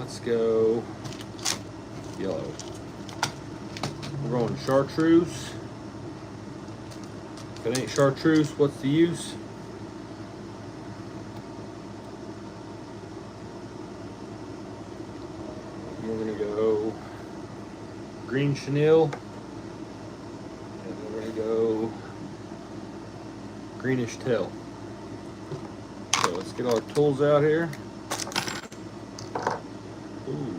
Let's go yellow. We're going chartreuse. If it ain't chartreuse, what's the use? We're gonna go green chenille, and we're gonna go greenish tail. So let's get our tools out here. Ooh.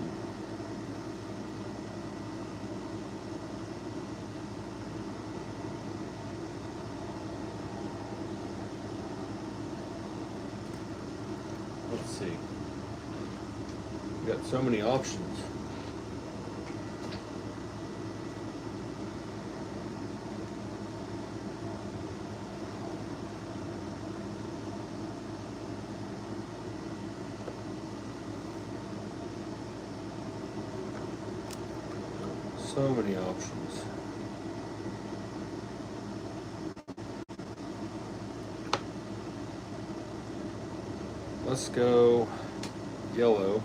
Let's see. We got so many options. So many options. Let's go yellow.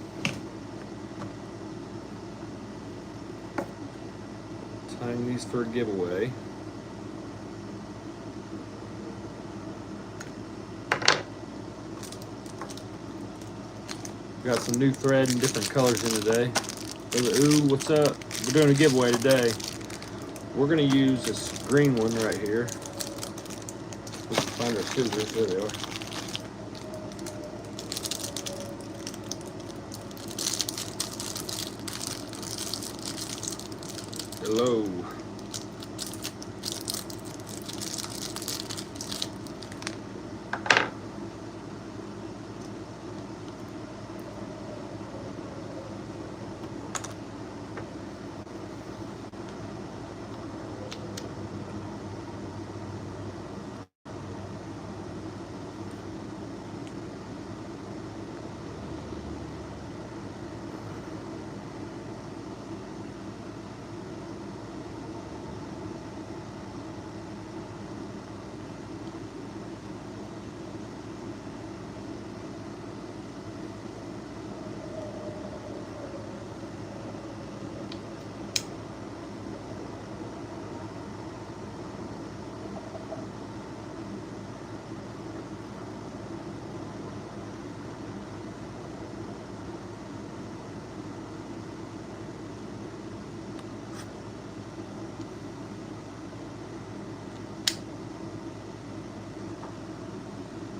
Tying these for a giveaway. Got some new thread and different colors in today. Ooh, what's up? We're doing a giveaway today. We're gonna use this green one right here. We can find our scissors. There they are. Hello.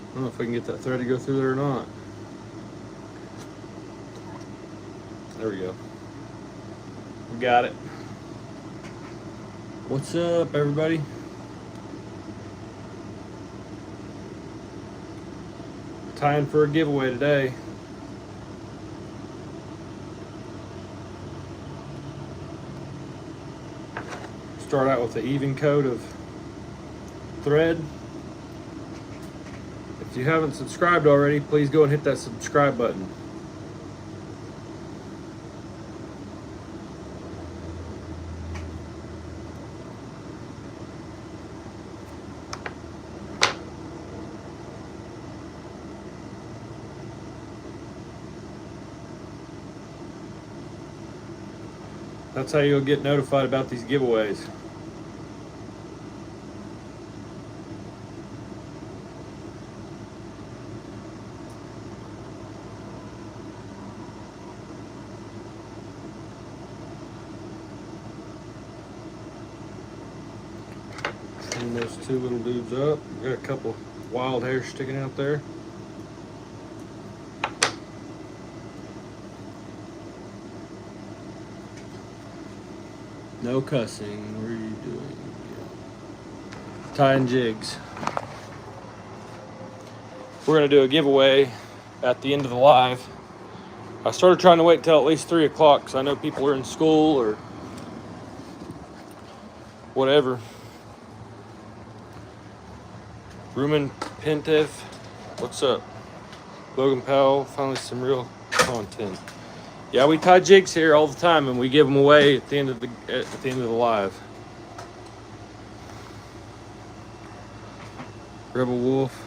I don't know if I can get that thread to go through there or not. There we go. We got it. What's up, everybody? Tying for a giveaway today. Start out with an even coat of thread. If you haven't subscribed already, please go and hit that subscribe button. That's how you'll get notified about these giveaways. Trim those two little dudes up. We got a couple wild hairs sticking out there. No cussing. What are you doing? Tying jigs. We're gonna do a giveaway at the end of the live. I started trying to wait until at least 3 o'clock because I know people are in school or whatever. Rumen Pentev, what's up? Logan Powell, finally some real content. Yeah, we tie jigs here all the time, and we give them away at the end of the live. Rebel Wolf.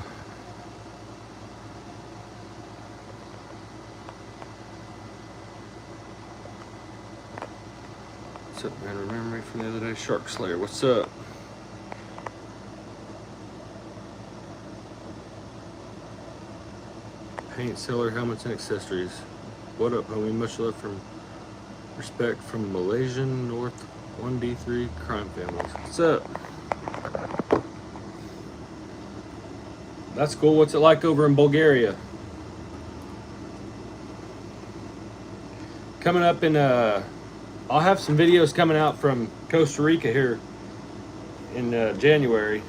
up, man? Remember me from the other day? Shark Slayer, what's up? Paint seller, helmets and accessories. What up, homie? Much love from respect from Malaysian North 1D3 crime families. What's up? That's cool. What's it like over in Bulgaria? Coming up in I'll have some videos coming out from Costa Rica here in January.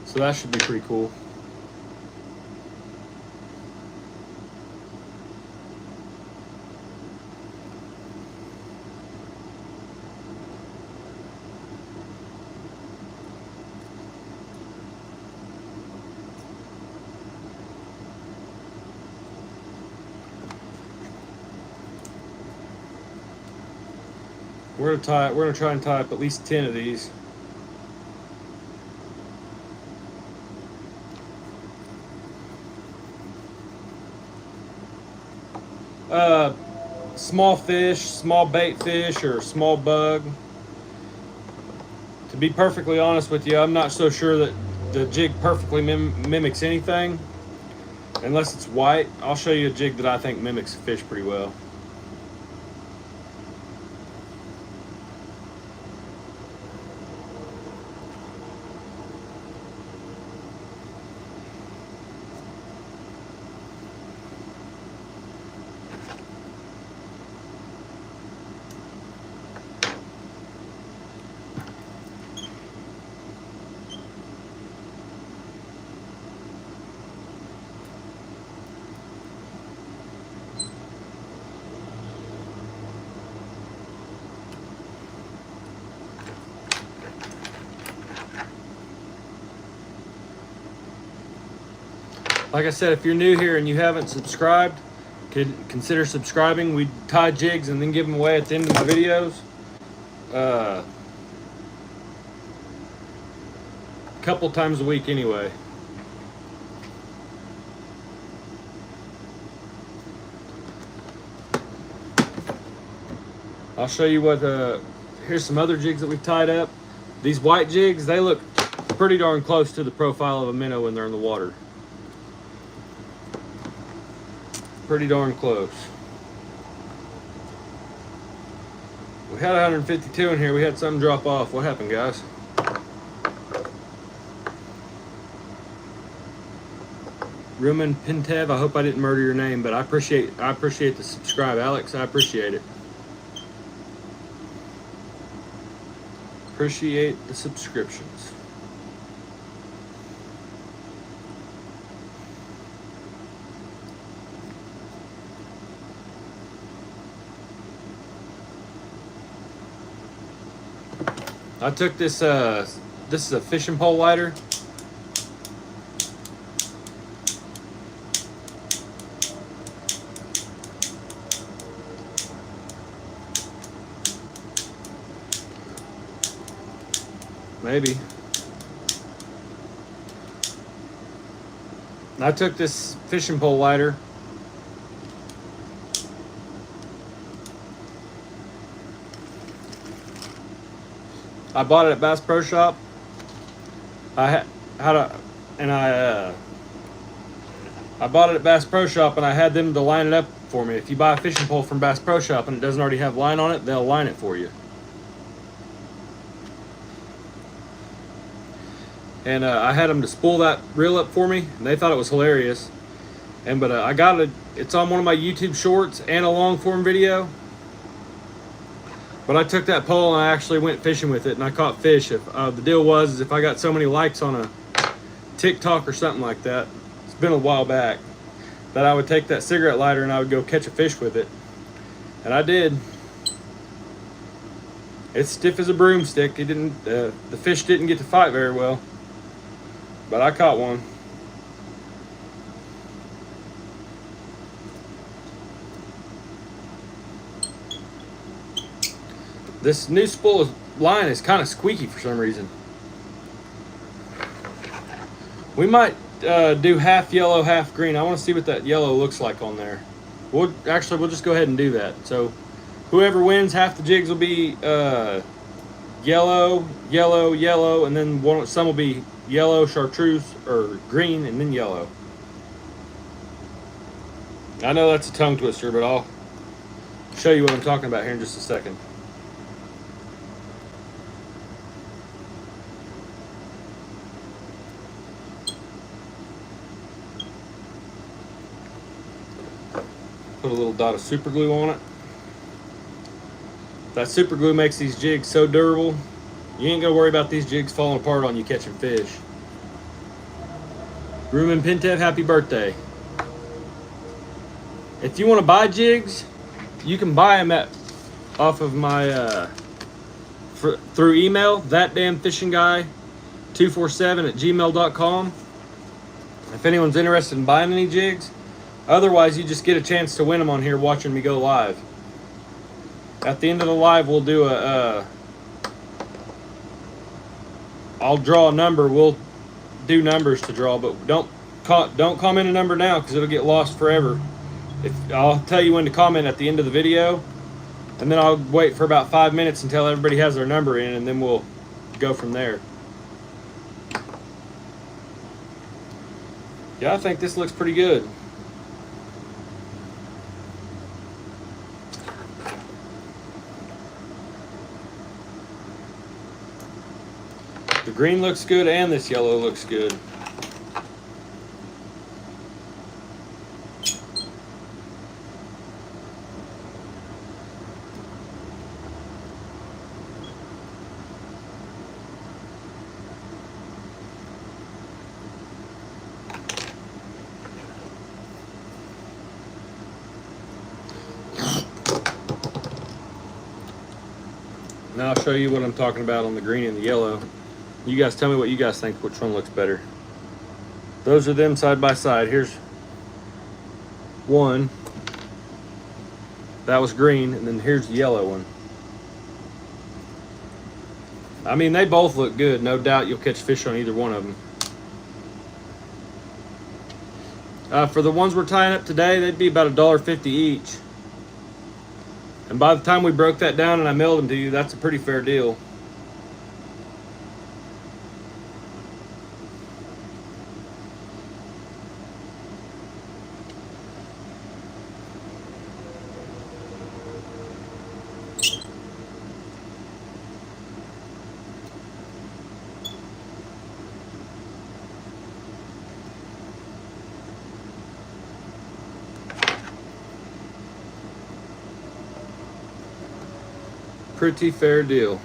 So that should be pretty cool. We're gonna try and tie up at least 10 of these. Small fish, small bait fish, or small bug. To be perfectly honest with you, I'm not so sure that the jig perfectly mimics anything. Unless it's white. I'll show you a jig that I think mimics a fish pretty well. Like I said, if you're new here and you haven't subscribed, consider subscribing. We tie jigs and then give them away at the end of my videos. A couple times a week anyway. I'll show you what, here's some other jigs that we've tied up. These white jigs, they look pretty darn close to the profile of a minnow when they're in the water. Pretty darn close. We had 152 in here. We had something drop off. What happened, guys? Rumen Pintev, I hope I didn't murder your name, but I appreciate the subscribe, Alex. I appreciate it. Appreciate the subscriptions. I took this, this is a fishing pole lighter. Maybe. I took this fishing pole lighter. I bought it at Bass Pro Shop. I bought it at Bass Pro Shop and I had them to line it up for me. If you buy a fishing pole from Bass Pro Shop and it doesn't already have line on it, they'll line it for you. And I had them to spool that reel up for me, and they thought it was hilarious. But I got it. It's on one of my YouTube shorts and a long form video. But I took that pole and I actually went fishing with it, and I caught fish. The deal was if I got so many likes on a TikTok or something like that, it's been a while back, that I would take that cigarette lighter and I would go catch a fish with it. And I did. It's stiff as a broomstick. It didn't. The fish didn't get to fight very well, but I caught one. This new spool of line is kind of squeaky for some reason. We might do half yellow, half green. I want to see what that yellow looks like on there. We'll just go ahead and do that. So whoever wins, half the jigs will be yellow, yellow, yellow, and then some will be yellow, chartreuse, or green, and then yellow. I know that's a tongue twister, but I'll show you what I'm talking about here in just a second. Put a little dot of super glue on it. That super glue makes these jigs so durable, you ain't gonna worry about these jigs falling apart on you catching fish. Rumen Pintev, happy birthday. If you want to buy jigs, you can buy them off of my through email, thatdamnfishingguy247@gmail.com. If anyone's interested in buying any jigs, otherwise you just get a chance to win them on here watching me go live. At the end of the live, we'll do I'll draw a number. We'll do numbers to draw, but don't comment a number now because it'll get lost forever. I'll tell you when to comment at the end of the video, and then I'll wait for about 5 minutes until everybody has their number in, and then we'll go from there. Yeah, I think this looks pretty good. The green looks good and this yellow looks good. Now I'll show you what I'm talking about on the green and the yellow. You guys tell me what you guys think, which one looks better. Those are them side by side. Here's one. That was green, and then here's the yellow one. I mean, they both look good. No doubt you'll catch fish on either one of them. For the ones we're tying up today, they'd be about $1.50 each. And by the time we broke that down and I mailed them to you, that's a pretty fair deal. Pretty fair deal.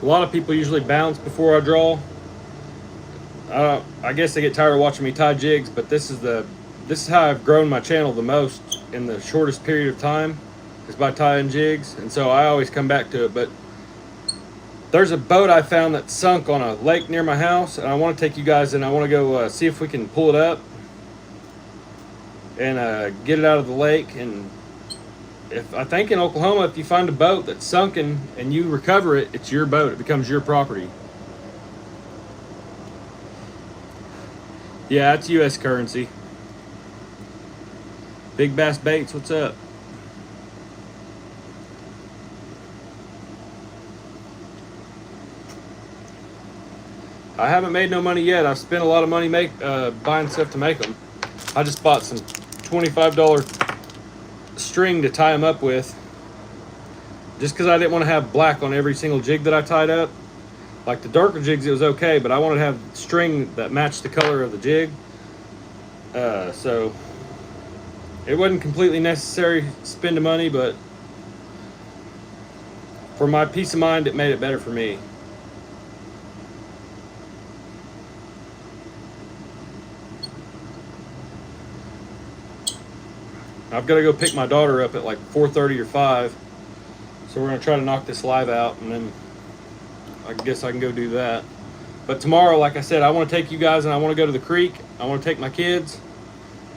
A lot of people usually bounce before I draw. I guess they get tired of watching me tie jigs, but this is how I've grown my channel the most in the shortest period of time, is by tying jigs, and so I always come back to it. But there's a boat I found that sunk on a lake near my house, and I want to take you guys and I want to go see if we can pull it up and get it out of the lake. And I think in Oklahoma, if you find a boat that's sunken and you recover it, it's your boat. It becomes your property. Yeah, it's U.S. currency. Big Bass Baits, what's up? I haven't made no money yet. I've spent a lot of money buying stuff to make them. I just bought some $25 string to tie them up with, just because I didn't want to have black on every single jig that I tied up. Like the darker jigs, it was okay, but I wanted to have string that matched the color of the jig. So it wasn't completely necessary to spend the money, but for my peace of mind, it made it better for me. I've got to go pick my daughter up at like 4:30 or 5. So we're going to try to knock this live out, and then I guess I can go do that. But tomorrow, like I said, I want to take you guys and I want to go to the creek. I want to take my kids,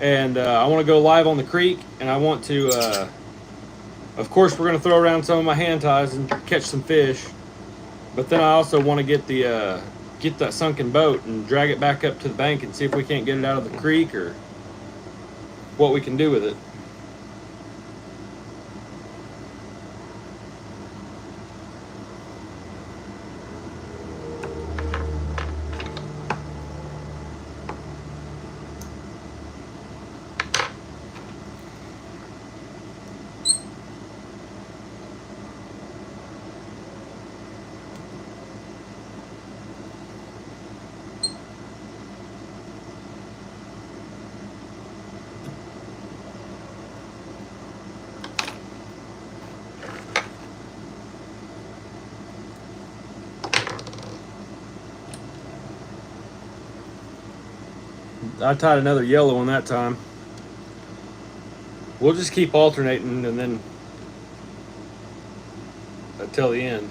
and I want to go live on the creek, and I want to, of course, we're going to throw around some of my hand ties and catch some fish, but then I also want to get that sunken boat and drag it back up to the bank and see if we can't get it out of the creek or what we can do with it. I tied another yellow one that time. We'll just keep alternating and then until the end.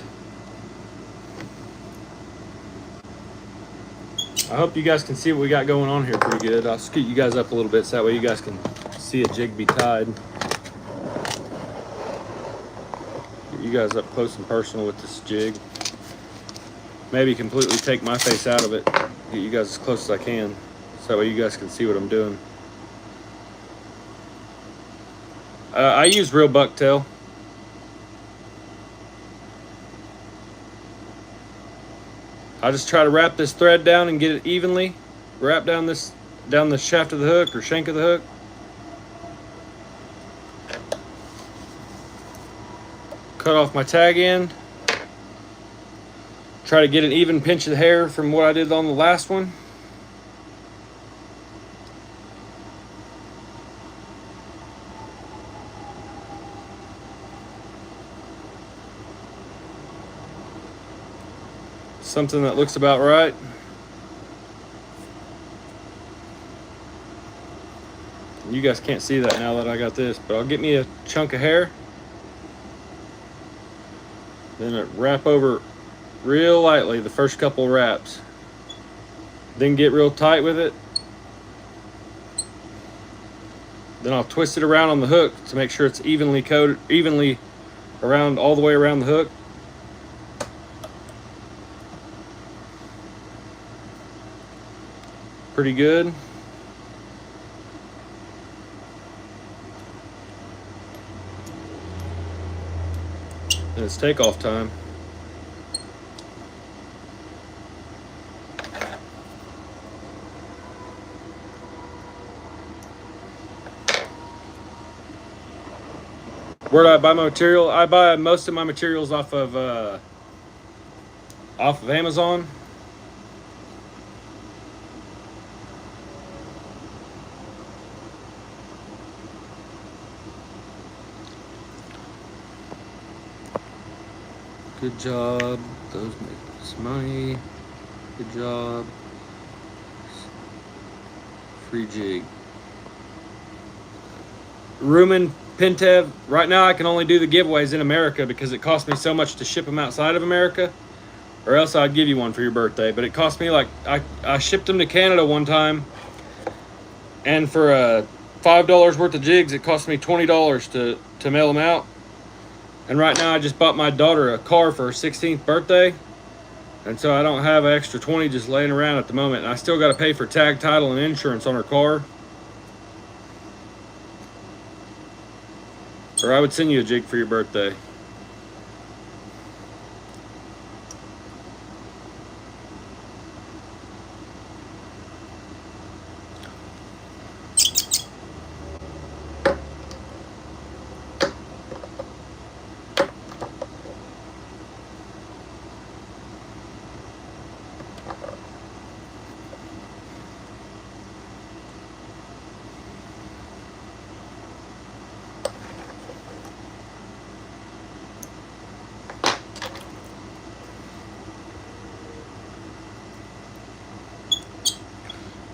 I hope you guys can see what we got going on here pretty good. I'll scoot you guys up a little bit so that way you guys can see a jig be tied. Get you guys up close and personal with this jig. Maybe completely take my face out of it. Get you guys as close as I can. So that way you guys can see what I'm doing. I use real bucktail. I just try to wrap this thread down and get it evenly. Wrap down the shaft of the hook or shank of the hook. Cut off my tag end. Try to get an even pinch of the hair from what I did on the last one. Something that looks about right. You guys can't see that now that I got this, but I'll get me a chunk of hair. Then I wrap over real lightly the first couple wraps. Then get real tight with it. Then I'll twist it around on the hook to make sure it's evenly coated, evenly around all the way around the hook. Pretty good. And it's takeoff time. Where do I buy my material? I buy most of my materials off of Amazon. Good job. Those make some money. Good job. Free jig. Rumen Pentev. Right now I can only do the giveaways in America because it costs me so much to ship them outside of America. Or else I'd give you one for your birthday. But it cost me like, I shipped them to Canada one time. And for $5 worth of jigs, it cost me $20 to mail them out. And right now I just bought my daughter a car for her 16th birthday. And so I don't have an extra 20 just laying around at the moment. And I still got to pay for tag, title, and insurance on her car. Or I would send you a jig for your birthday.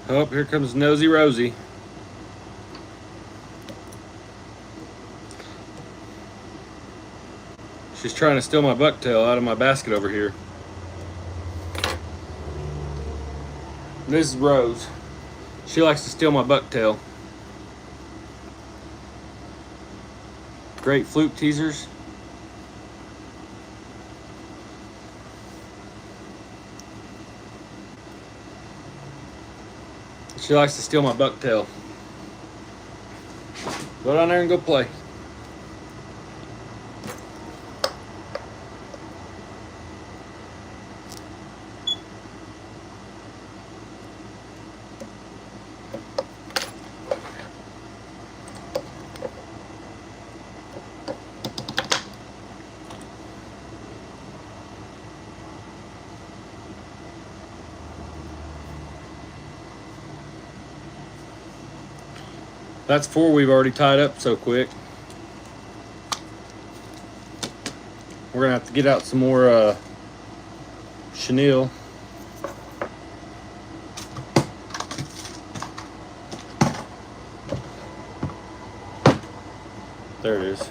Oh, here comes Nosy Rosie. She's trying to steal my bucktail out of my basket over here. This is Rose. She likes to steal my bucktail. Great fluke teasers. She likes to steal my bucktail. Go down there and go play. That's 4 we've already tied up so quick. We're gonna have to get out some more chenille. There it is.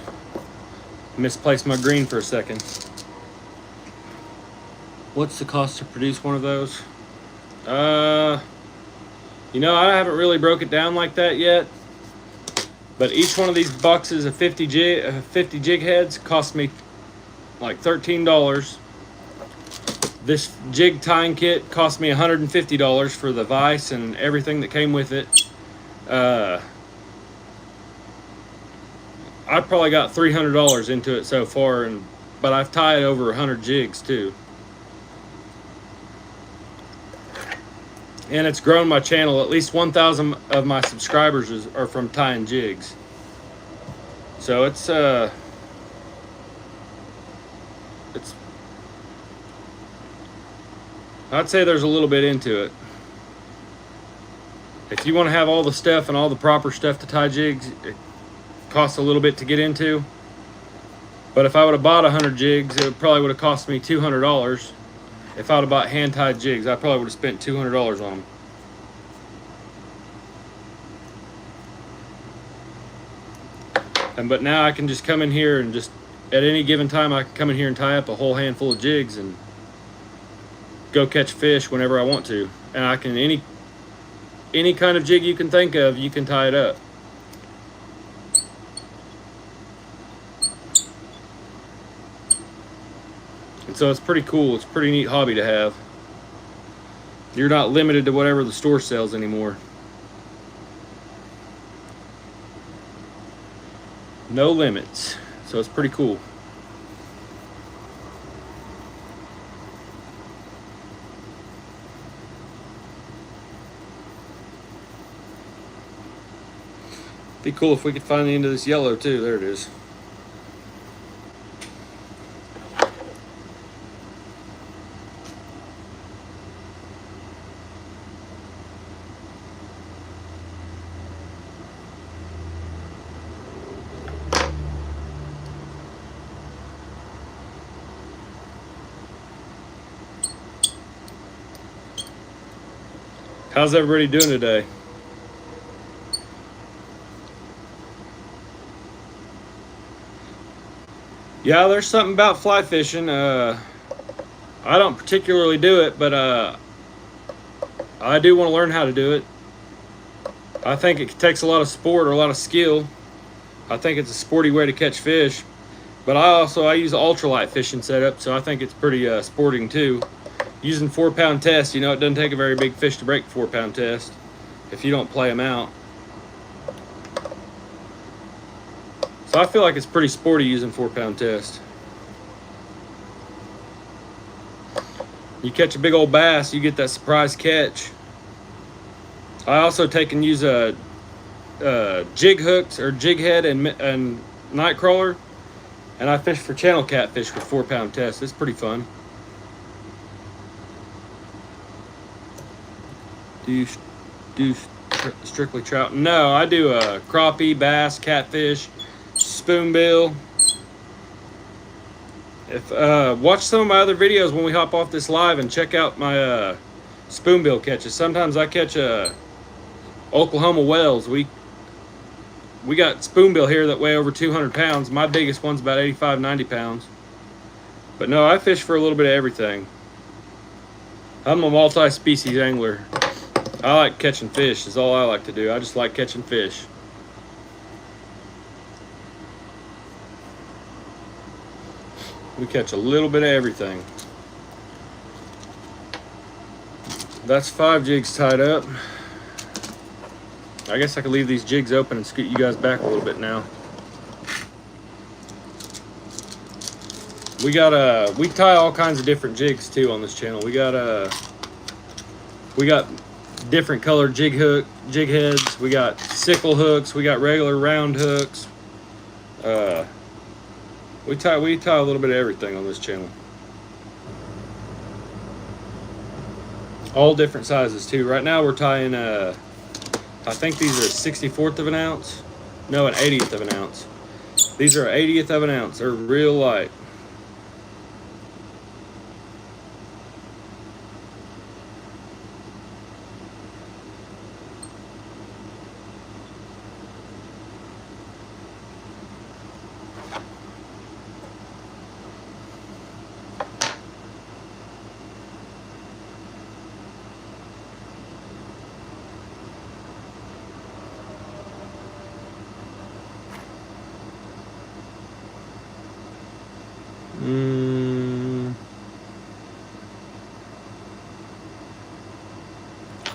Misplaced my green for a second. What's the cost to produce one of those? You know, I haven't really broke it down like that yet. But each one of these boxes of 50 jig heads cost me like $13. This jig tying kit cost me $150 for the vise and everything that came with it. I probably got $300 into it so far, but I've tied over 100 jigs too. And it's grown my channel. At least 1,000 of my subscribers are from tying jigs. So it's I'd say there's a little bit into it. If you want to have all the stuff and all the proper stuff to tie jigs, it costs a little bit to get into. But if I would have bought 100 jigs, it probably would have cost me $200. If I would have bought hand-tied jigs, I probably would have spent $200 on them. But now I can just come in here and just, at any given time, I can come in here and tie up a whole handful of jigs and go catch fish whenever I want to. And I can, any kind of jig you can think of, you can tie it up. And so it's pretty cool. It's a pretty neat hobby to have. You're not limited to whatever the store sells anymore. No limits. So it's pretty cool. Be cool if we could find the end of this yellow too. There it is. How's everybody doing today? Yeah, there's something about fly fishing. I don't particularly do it, but I do want to learn how to do it. I think it takes a lot of sport or a lot of skill. I think it's a sporty way to catch fish. But I use an ultralight fishing setup, so I think it's pretty sporting too. Using 4-pound test, you know, it doesn't take a very big fish to break 4-pound test if you don't play them out. So I feel like it's pretty sporty using 4-pound test. You catch a big old bass, you get that surprise catch. I also take and use a jig hooks or jig head and night crawler, and I fish for channel catfish with 4-pound test. It's pretty fun. Do you do strictly trout? No, I do crappie, bass, catfish, spoonbill. If watch some of my other videos when we hop off this live and check out my spoonbill catches. Sometimes I catch Oklahoma whales. We got spoonbill here that weigh over 200 pounds. My biggest one's about 85, 90 pounds. But no, I fish for a little bit of everything. I'm a multi-species angler. I like catching fish is all I like to do. I just like catching fish. We catch a little bit of everything. That's 5 jigs tied up. I guess I could leave these jigs open and scoot you guys back a little bit now. We tie all kinds of different jigs too on this channel. We got different colored jig heads. We got sickle hooks. We got regular round hooks. We tie a little bit of everything on this channel. All different sizes too. Right now we're tying I think these are a 64th of an ounce. No, an 80th of an ounce. These are 80th of an ounce. They're real light.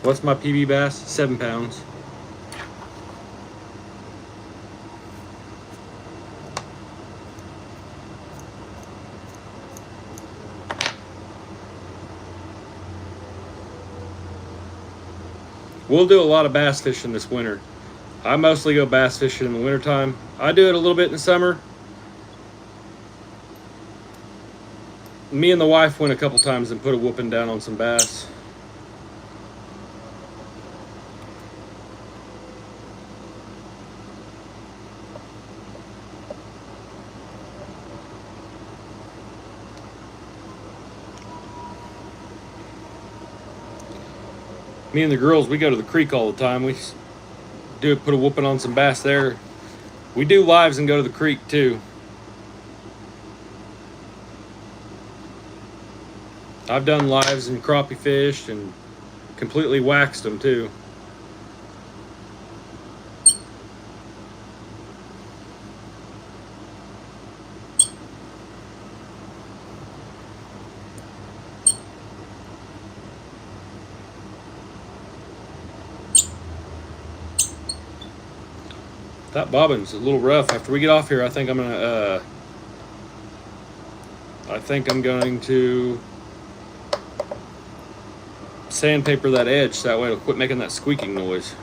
What's my PB bass? 7 pounds. We'll do a lot of bass fishing this winter. I mostly go bass fishing in the wintertime. I do it a little bit in the summer. Me and the wife went a couple times and put a whooping down on some bass. Me and the girls, we go to the creek all the time. We put a whooping on some bass there. We do lives and go to the creek too. I've done lives and crappie fished and completely waxed them too. That bobbin's a little rough. After we get off here, I think I'm going to sandpaper that edge so that way it'll quit making that squeaking noise.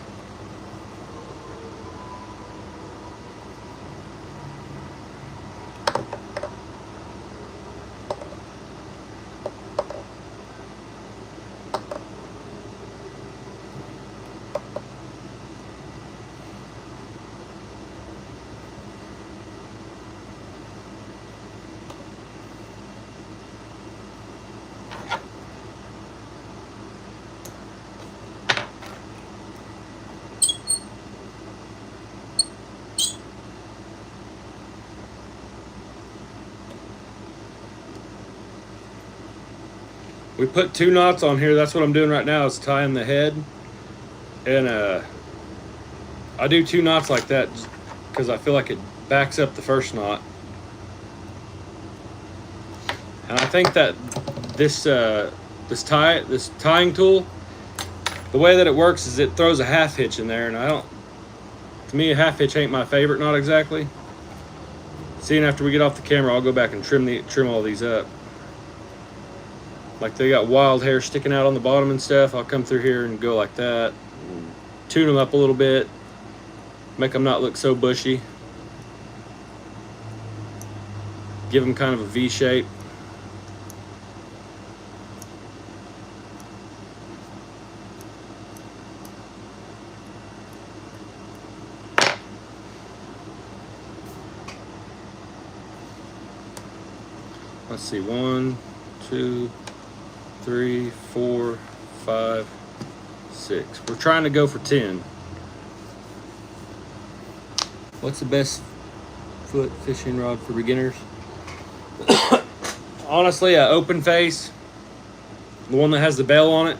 We put 2 knots on here. That's what I'm doing right now, is tying the head. And I do 2 knots like that because I feel like it backs up the first knot. And I think that this tying tool, the way that it works is it throws a half hitch in there, and to me a half hitch ain't my favorite knot exactly. Seeing after we get off the camera, I'll go back and trim all these up. Like they got wild hair sticking out on the bottom and stuff. I'll come through here and go like that, and tune them up a little bit, make them not look so bushy, give them kind of a V shape. Let's see, 1, 2, 3, 4, 5, 6. We're trying to go for 10. What's the best foot fishing rod for beginners? Honestly, an open face, the one that has the bell on it.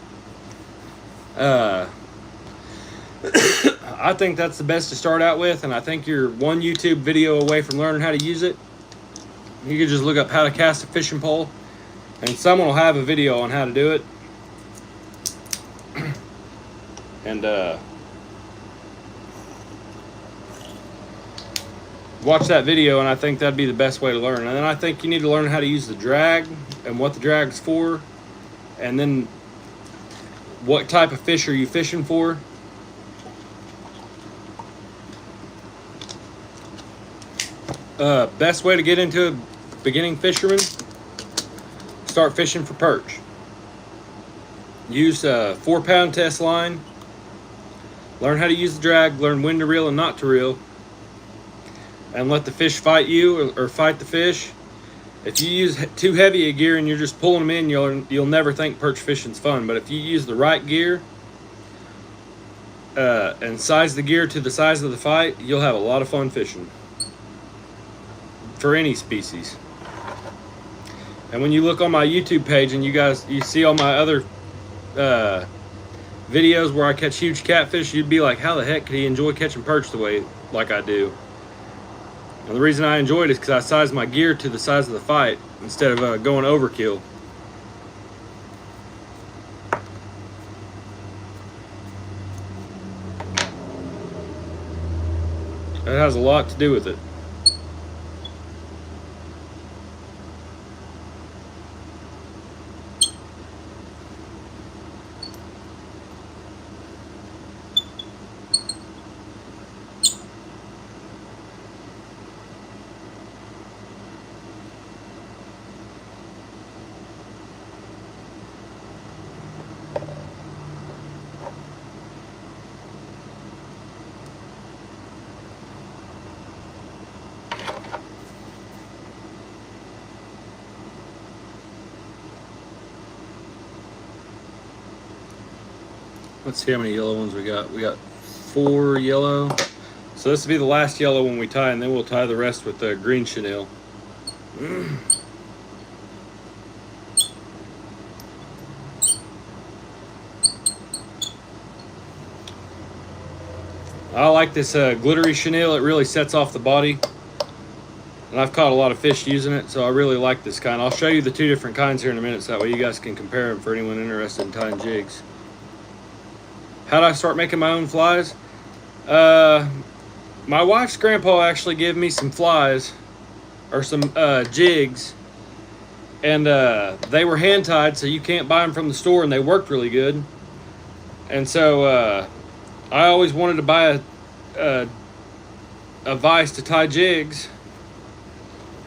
I think that's the best to start out with, and I think you're one YouTube video away from learning how to use it. You can just look up how to cast a fishing pole, and someone will have a video on how to do it. And watch that video, and I think that'd be the best way to learn. And then I think you need to learn how to use the drag and what the drag's for, and then what type of fish are you fishing for. Best way to get into a beginning fisherman, start fishing for perch. Use a 4-pound test line. Learn how to use the drag, learn when to reel and not to reel, and let the fish fight you or fight the fish. If you use too heavy a gear and you're just pulling them in, you'll never think perch fishing's fun. But if you use the right gear and size the gear to the size of the fight, you'll have a lot of fun fishing for any species. And when you look on my YouTube page and you see all my other videos where I catch huge catfish, you'd be like, how the heck could he enjoy catching perch the way like I do? And the reason I enjoy it is because I size my gear to the size of the fight instead of going overkill. That has a lot to do with it. Let's see how many yellow ones we got. We got 4 yellow. So this will be the last yellow one we tie, and then we'll tie the rest with the green chenille. I like this glittery chenille. It really sets off the body. And I've caught a lot of fish using it, so I really like this kind. I'll show you the 2 different kinds here in a minute, so that way you guys can compare them for anyone interested in tying jigs. How did I start making my own flies? My wife's grandpa actually gave me some flies, or some jigs, and they were hand tied, so you can't buy them from the store, and they worked really good. And so I always wanted to buy a vise to tie jigs,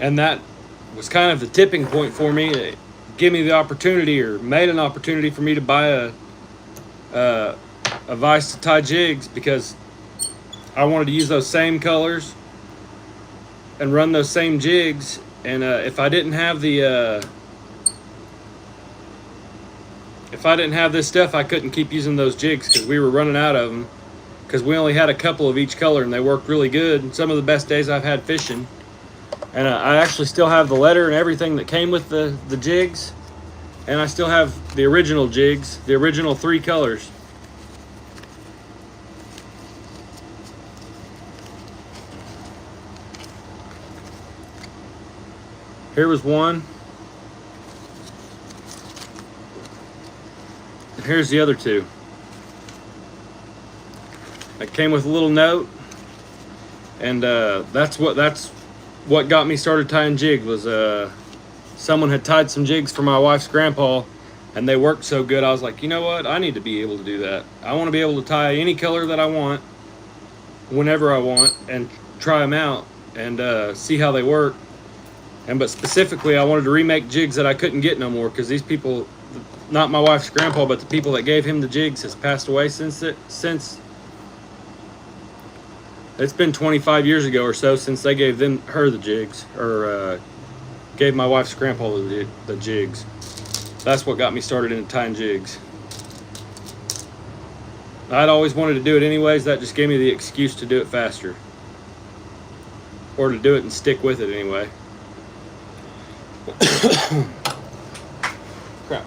and that was kind of the tipping point for me to give me the opportunity, or made an opportunity for me to buy a vise to tie jigs, because I wanted to use those same colors and run those same jigs. And if I didn't have this stuff, I couldn't keep using those jigs because we were running out of them, because we only had a couple of each color and they worked really good. Some of the best days I've had fishing. And I actually still have the letter and everything that came with the jigs, and I still have the original jigs, the original 3 colors. Here was one, and here's the other 2. It came with a little note, and that's what got me started tying jigs. Was someone had tied some jigs for my wife's grandpa, and they worked so good. I was like, you know what? I need to be able to do that. I want to be able to tie any color that I want, whenever I want, and try them out and see how they work. But specifically, I wanted to remake jigs that I couldn't get no more, because these people, not my wife's grandpa, but the people that gave him the jigs, has passed away since it's been 25 years ago or so since they gave her the jigs, or gave my wife's grandpa the jigs. That's what got me started into tying jigs. I'd always wanted to do it anyways. That just gave me the excuse to do it faster, or to do it and stick with it anyway. Crap.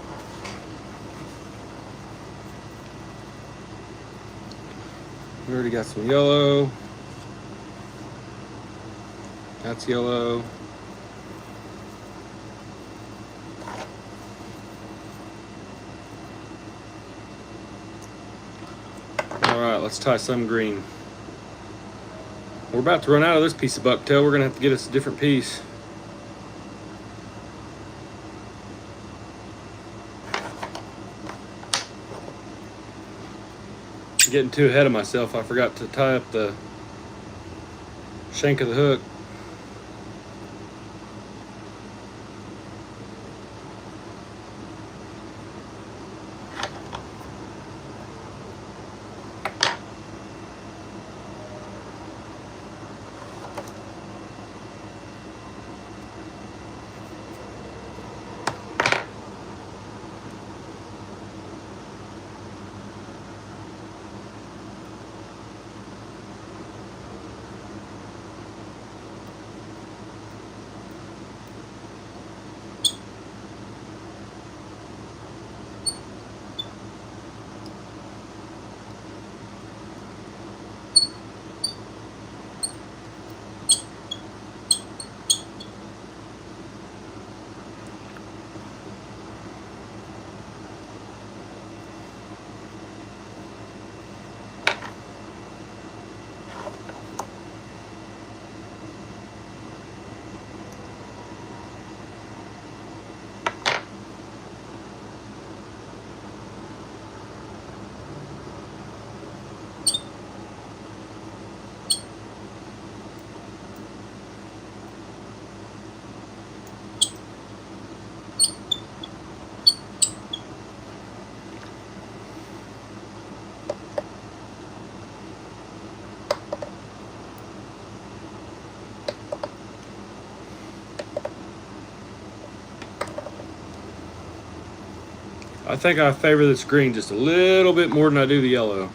We already got some yellow. That's yellow. right, let's tie some green. We're about to run out of this piece of bucktail. We're gonna have to get us a different piece. Getting too ahead of myself. I forgot to tie up the shank of the hook. I think I favor this green just a little bit more than I do the yellow.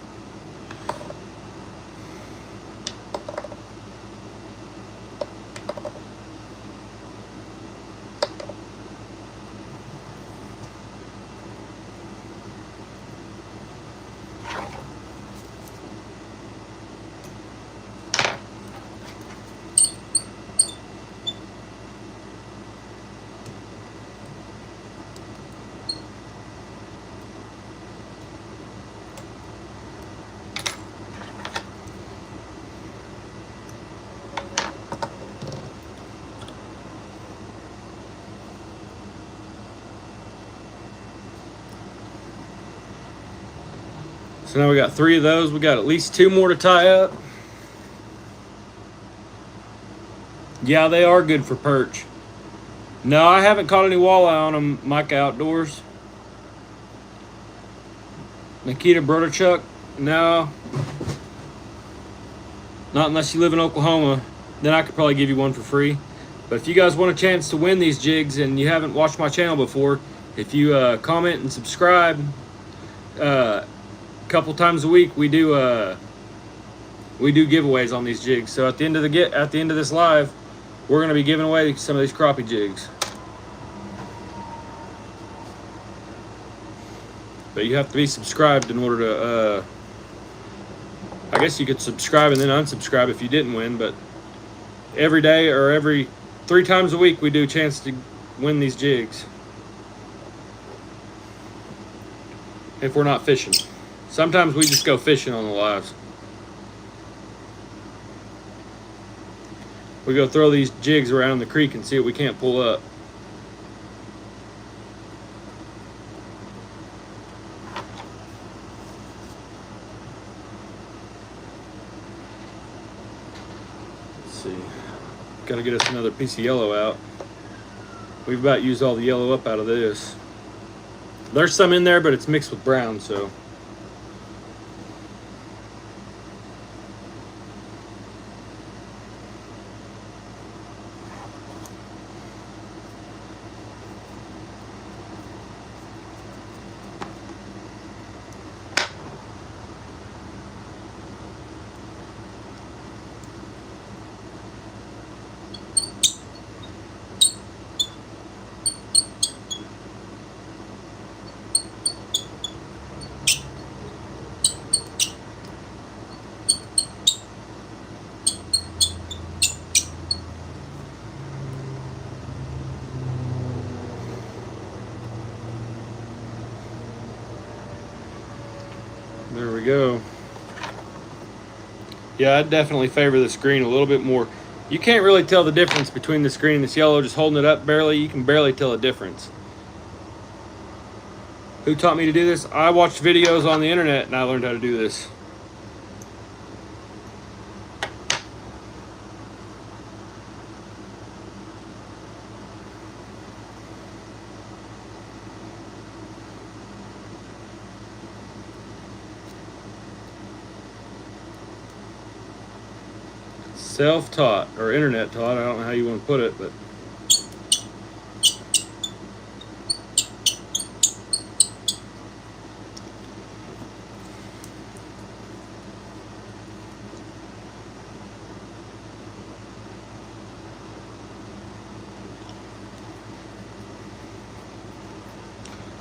So now we got 3 of those. We got at least 2 more to tie up. Yeah, they are good for perch. No, I haven't caught any walleye on them, Mike Outdoors. Nikita Broderchuk, no. Not unless you live in Oklahoma. Then I could probably give you one for free. But if you guys want a chance to win these jigs and you haven't watched my channel before, if you comment and subscribe, couple times a week we do giveaways on these jigs. So at the end of this live, we're going to be giving away some of these crappie jigs. But you have to be subscribed in order to I guess you could subscribe and then unsubscribe if you didn't win, but every day or every 3 times a week we do a chance to win these jigs. If we're not fishing. Sometimes we just go fishing on the lives. We go throw these jigs around the creek and see what we can't pull up. Let's see. Gotta get us another piece of yellow out. We've about used all the yellow up out of this. There's some in there, but it's mixed with brown, so. There we go. Yeah, I'd definitely favor this green a little bit more. You can't really tell the difference between this green and this yellow. Just holding it up barely, you can barely tell a difference. Who taught me to do this? I watched videos on the internet and I learned how to do this. Self-taught or internet taught, I don't know how you want to put it, but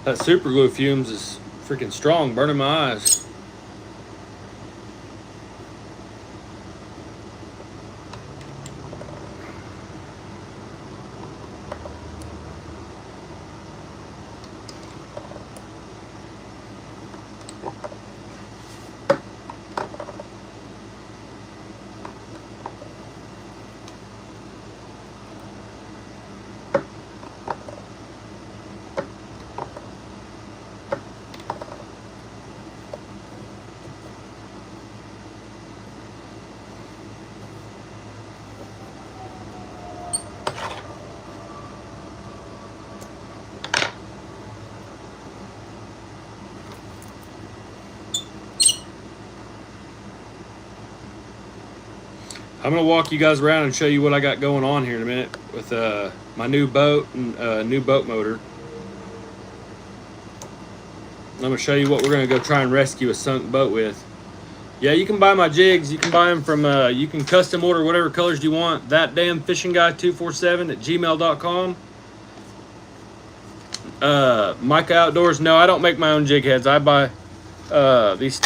that super glue fumes is freaking strong, burning my eyes. I'm gonna walk you guys around and show you what I got going on here in a minute with my new boat and new boat motor. I'm gonna show you what we're gonna go try and rescue a sunk boat with. Yeah, you can buy my jigs. You can buy them from, you can custom order whatever colors you want. That damn fishing guy 247 at gmail.com. Micah Outdoors. No, I don't make my own jig heads. I buy these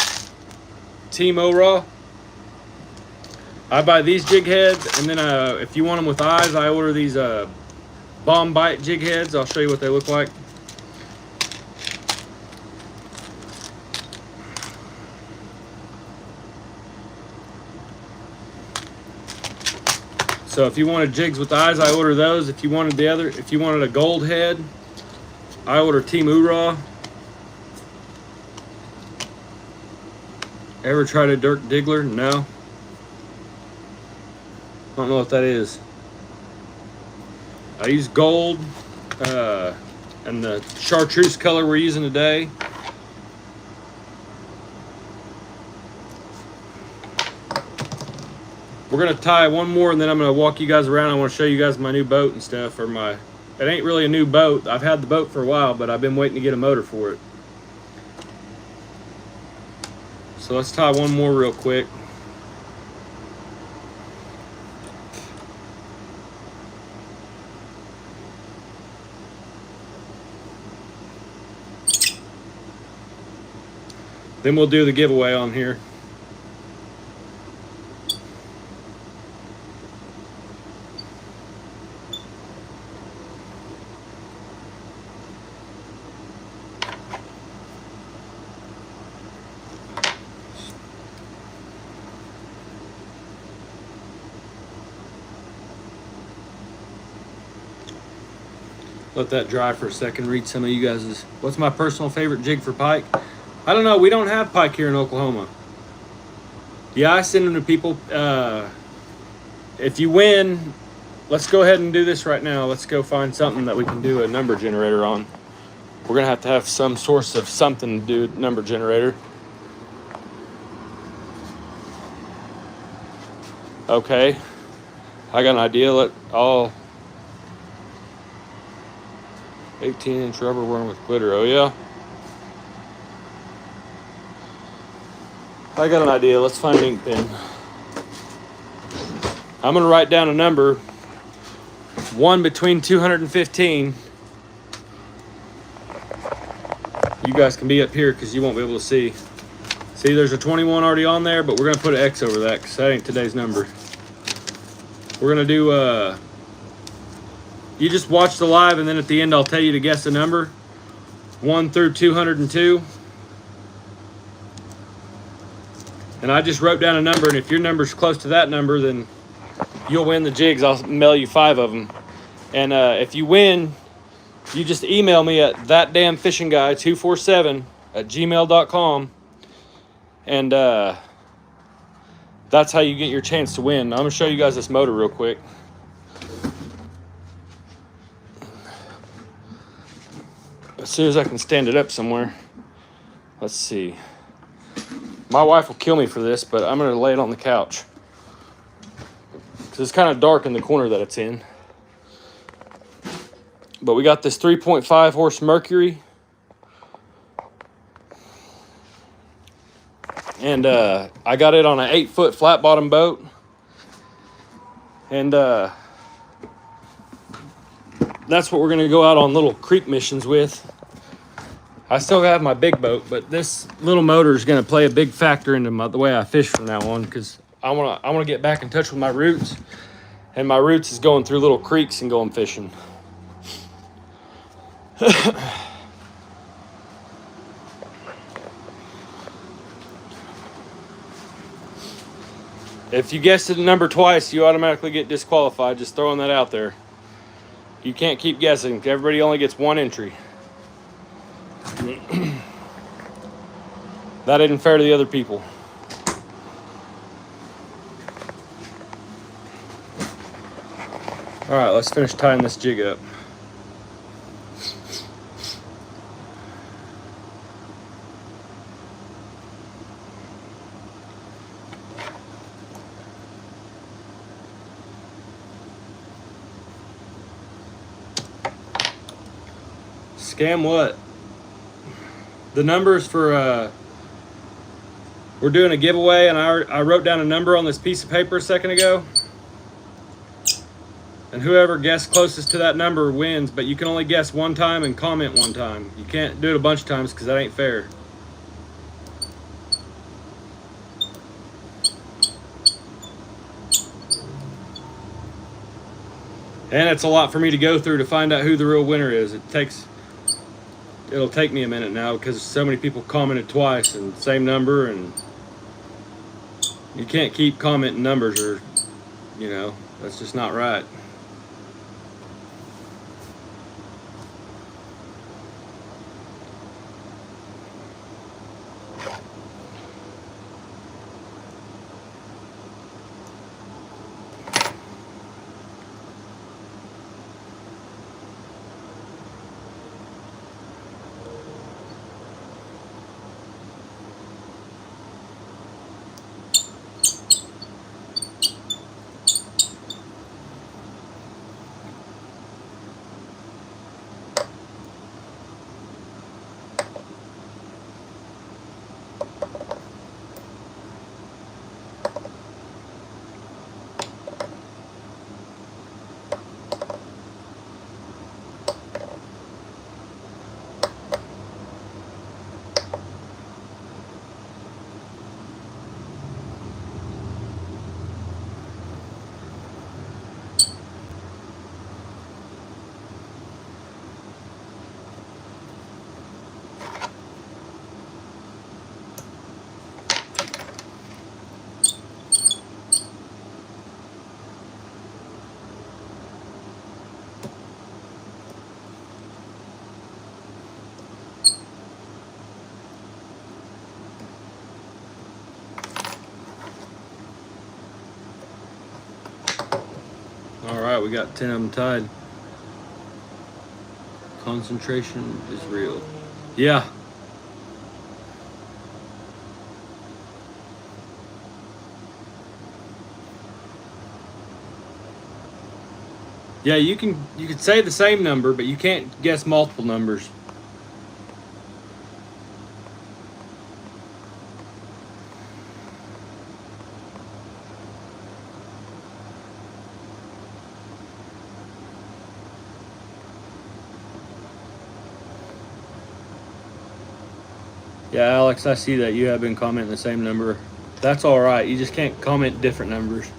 Team O-Raw. I buy these jig heads, and then if you want them with eyes, I order these bomb bite jig heads. I'll show you what they look like. So if you wanted jigs with eyes, I order those. If you wanted a gold head, I order Team O-Raw. Ever tried a dirt diggler? No. I don't know what that is. I use gold and the chartreuse color we're using today. We're gonna tie one more and then I'm gonna walk you guys around. I want to show you guys my new boat and stuff. It ain't really a new boat. I've had the boat for a while, but I've been waiting to get a motor for it. So let's tie one more real quick. Then we'll do the giveaway on here. Let that dry for a second. Read some of you guys'. What's my personal favorite jig for pike? I don't know. We don't have pike here in Oklahoma. Yeah, I send them to people. If you win, let's go ahead and do this right now. Let's go find something that we can do a number generator on. We're going to have some source of something to do a number generator. Okay. I got an idea. Let all 18-inch rubber worm with glitter. Oh, yeah? I got an idea. Let's find an ink pen. I'm going to write down a number. One between 215. You guys can be up here because you won't be able to see. See, there's a 21 already on there, but we're going to put an X over that because that ain't today's number. We're going to do... You just watch the live, and then at the end, I'll tell you to guess the number. 1 through 202. And I just wrote down a number, and if your number's close to that number, then you'll win the jigs. I'll mail you 5 of them. And if you win, you just email me at thatdamnfishingguy247@gmail.com. And that's how you get your chance to win. I'm going to show you guys this motor real quick. As soon as I can stand it up somewhere. Let's see. My wife will kill me for this, but I'm going to lay it on the couch. Because it's kind of dark in the corner that it's in. But we got this 3.5 horse Mercury. And I got it on an 8-foot flat bottom boat. And that's what we're going to go out on little creek missions with. I still have my big boat, but this little motor is going to play a big factor into the way I fish from now on, because I want to get back in touch with my roots, and my roots is going through little creeks and going fishing. If you guessed the number twice, you automatically get disqualified. Just throwing that out there. You can't keep guessing. Everybody only gets 1 entry. That isn't fair to the other people. All right, let's finish tying this jig up. Scam what? The numbers for we're doing a giveaway, and I wrote down a number on this piece of paper a second ago, and whoever guessed closest to that number wins. But you can only guess 1 time and comment 1 time. You can't do it a bunch of times because that ain't fair. And it's a lot for me to go through to find out who the real winner is. It'll take me a minute now because so many people commented twice and same number, and you can't keep commenting numbers, or that's just not right. All right, we got 10 of them tied. Concentration is real. Yeah. Yeah, you could say the same number, but you can't guess multiple numbers. Yeah, Alex, I see that you have been commenting the same number. That's all right. You just can't comment different numbers.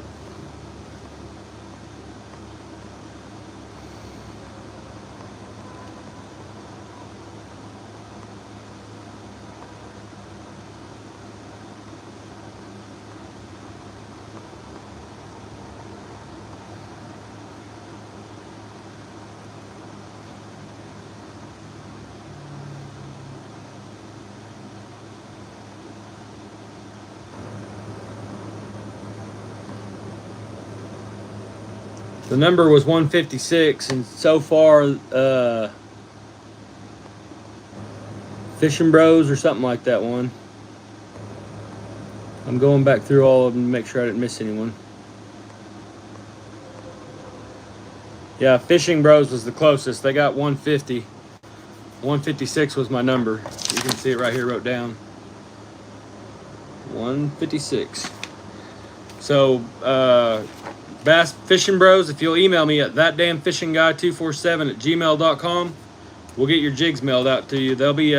The number was 156, and so far, Fishing Bros or something like that one. I'm going back through all of them to make sure I didn't miss anyone. Yeah, Fishing Bros was the closest. They got 150. 156 was my number. You can see it right here wrote down. 156. So, Bass Fishing Bros, if you'll email me at thatdamnfishingguy247@gmail.com, we'll get your jigs mailed out to you. There'll be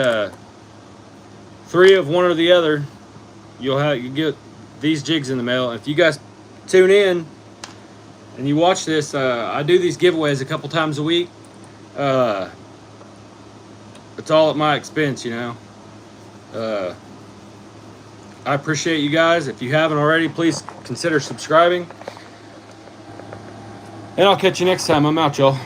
3 of one or the other. You get these jigs in the mail. If you guys tune in and you watch this, I do these giveaways a couple times a week. It's all at my expense, you know. I appreciate you guys. If you haven't already, please consider subscribing. And I'll catch you next time. I'm out, y'all.